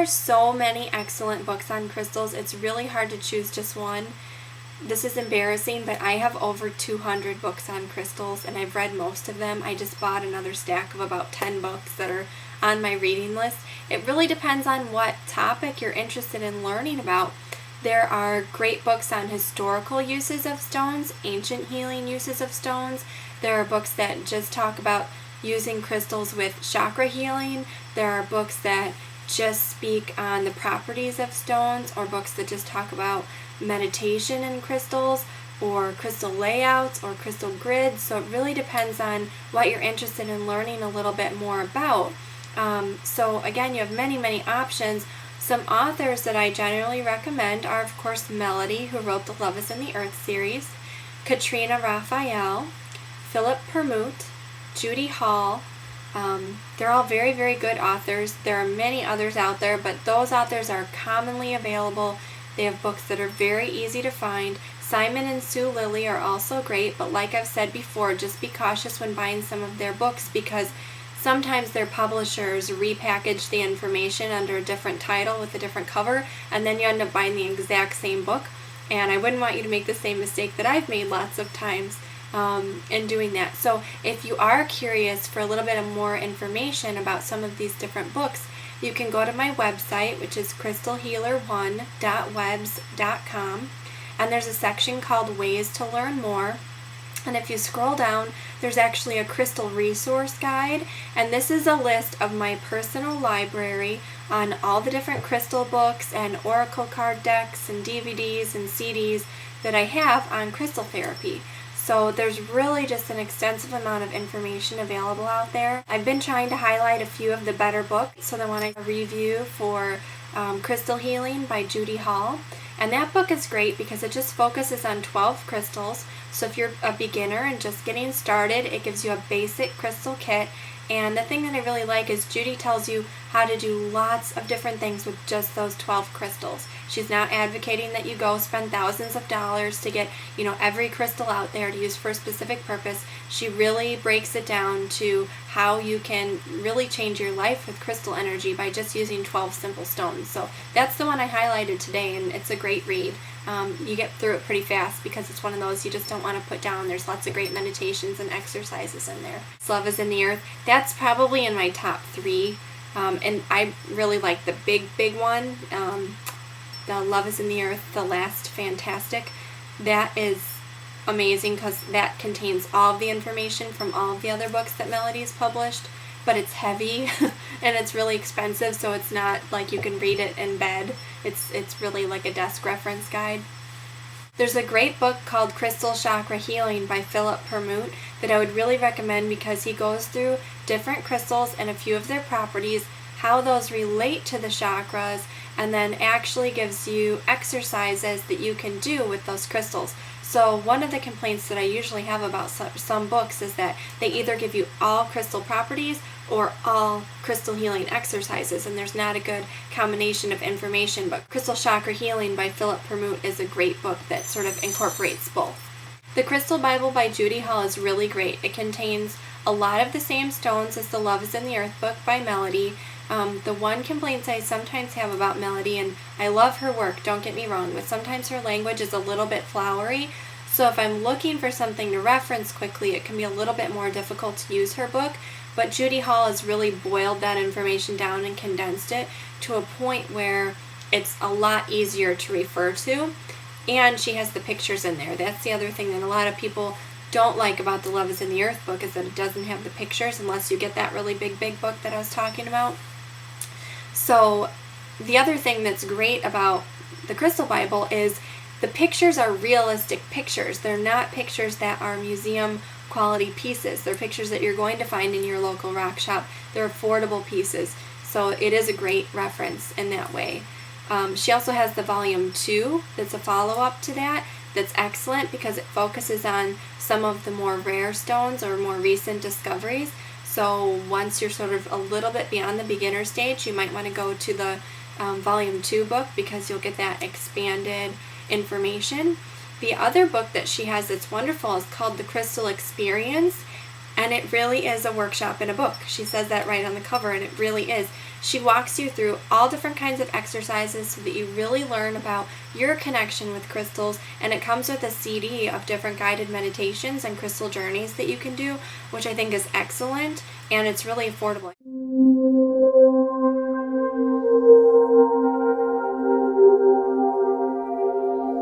are so many excellent books on crystals. It's really hard to choose just one. This is embarrassing, but I have over 200 books on crystals, and I've read most of them. I just bought another stack of about 10 books that are on my reading list. It really depends on what topic you're interested in learning about. There are great books on historical uses of stones, ancient healing uses of stones. There are books that just talk about using crystals with chakra healing. There are books that just speak on the properties of stones, or books that just talk about meditation in crystals, or crystal layouts, or crystal grids. So it really depends on what you're interested in learning a little bit more about. So again, you have many options. Some authors that I generally recommend are, of course, Melody, who wrote the Love is in the Earth series, Katrina Raphael, Philip Permut, Judy Hall. They're all very good authors. There are many others out there, but those authors are commonly available. They have books that are very easy to find. Simon and Sue Lilly are also great, but like I've said before, just be cautious when buying some of their books, because sometimes their publishers repackage the information under a different title with a different cover, and then you end up buying the exact same book. And I wouldn't want you to make the same mistake that I've made lots of times in doing that. So if you are curious for a little bit of more information about some of these different books, you can go to my website, which is crystalhealer1.webs.com, and there's a section called Ways to Learn More. And if you scroll down, there's actually a crystal resource guide, and this is a list of my personal library on all the different crystal books and oracle card decks and DVDs and CDs that I have on crystal therapy. So there's really just an extensive amount of information available out there. I've been trying to highlight a few of the better books, so the one I review for Crystal Healing by Judy Hall. And that book is great because it just focuses on 12 crystals. So if you're a beginner and just getting started, it gives you a basic crystal kit. And the thing that I really like is Judy tells you how to do lots of different things with just those 12 crystals. She's not advocating that you go spend thousands of dollars to get, every crystal out there to use for a specific purpose. She really breaks it down to how you can really change your life with crystal energy by just using 12 simple stones. So that's the one I highlighted today, and it's a great read. You get through it pretty fast because it's one of those you just don't want to put down. There's lots of great meditations and exercises in there. Love is in the Earth. That's probably in my top 3. And I really like the big one. The Love is in the Earth, The Last Fantastic. That is amazing because that contains all of the information from all of the other books that Melody's published, but it's heavy and it's really expensive, so it's not like you can read it in bed. It's really like a desk reference guide. There's a great book called Crystal Chakra Healing by Philip Permut that I would really recommend because he goes through different crystals and a few of their properties, how those relate to the chakras, and then actually gives you exercises that you can do with those crystals. So one of the complaints that I usually have about some books is that they either give you all crystal properties or all crystal healing exercises, and there's not a good combination of information. But Crystal Chakra Healing by Philip Permut is a great book that sort of incorporates both. The Crystal Bible by Judy Hall is really great. It contains a lot of the same stones as the Love is in the Earth book by Melody. The one complaint I sometimes have about Melody, and I love her work, don't get me wrong, but sometimes her language is a little bit flowery. So if I'm looking for something to reference quickly, it can be a little bit more difficult to use her book. But Judy Hall has really boiled that information down and condensed it to a point where it's a lot easier to refer to. And she has the pictures in there. That's the other thing that a lot of people don't like about the Love is in the Earth book, is that it doesn't have the pictures unless you get that really big book that I was talking about. So the other thing that's great about the Crystal Bible is the pictures are realistic pictures. They're not pictures that are museum quality pieces. They're pictures that you're going to find in your local rock shop. They're affordable pieces. So it is a great reference in that way. She also has the volume 2 that's a follow-up to that that's excellent because it focuses on some of the more rare stones or more recent discoveries. So once you're sort of a little bit beyond the beginner stage, you might want to go to the volume 2 book because you'll get that expanded information. The other book that she has that's wonderful is called The Crystal Experience, And it really is a workshop in a book. She says that right on the cover, and it really is. She walks you through all different kinds of exercises so that you really learn about your connection with crystals, and it comes with a CD of different guided meditations and crystal journeys that you can do, which I think is excellent, and it's really affordable.